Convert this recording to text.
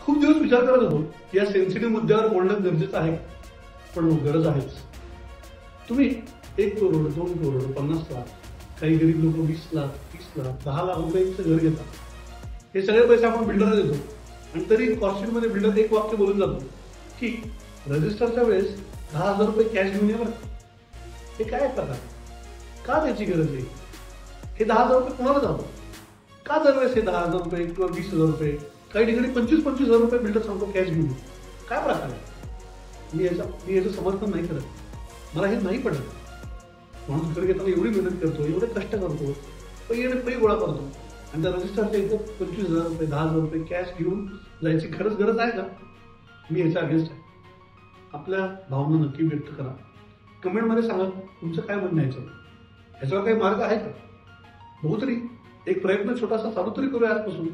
खूप दिवस विचार करत होतो की या सेन्सिटिव्ह मुद्द्यावर बोलणं गरजेचं आहे, पण गरज आहेच. तुम्ही 1 करोड 2 करोड 50 लाख, काही गरीब लोक 20 लाख 30 लाख 10 लाख रुपयांचं घर घेतात. हे सगळे पैसे आपण बिल्डरला देतो आणि तरी कॉस्टिंग मध्ये बिल्डर एक वाक्य बोलून जातो की रजिस्टरच्या वेळेस 10,000 रुपये कॅश घेऊन ये बरं. हे काय प्रकार, का त्याची गरज आहे? हे 10,000 रुपये कोणाला जातो? का दरवेळेस हे 10,000 रुपये किंवा 20,000 रुपये, काही ठिकाणी 25,000 रुपये बिल्डर सांगतो कॅश घेऊन? काय प्रकार आहे? मी याचं समर्थन नाही करत. मला हे नाही पडत. माणूस घर घेताना एवढी मेहनत करतो, एवढे कष्ट करतो, पै गोळा करतो आणि त्या रजिस्टरच्या इथं 25,000 रुपये 10,000 रुपये कॅश घेऊन जायची खरंच गरज आहे का? मी याच्या अगेन्स्ट आहे. आपल्या भावना नक्की व्यक्त करा. कमेंटमध्ये सांगा तुमचं काय म्हणणं आहे. याच्यावर काही मार्ग आहे का? बघू तरी, एक प्रयत्न छोटासा चालू तरी करूया आजपासून.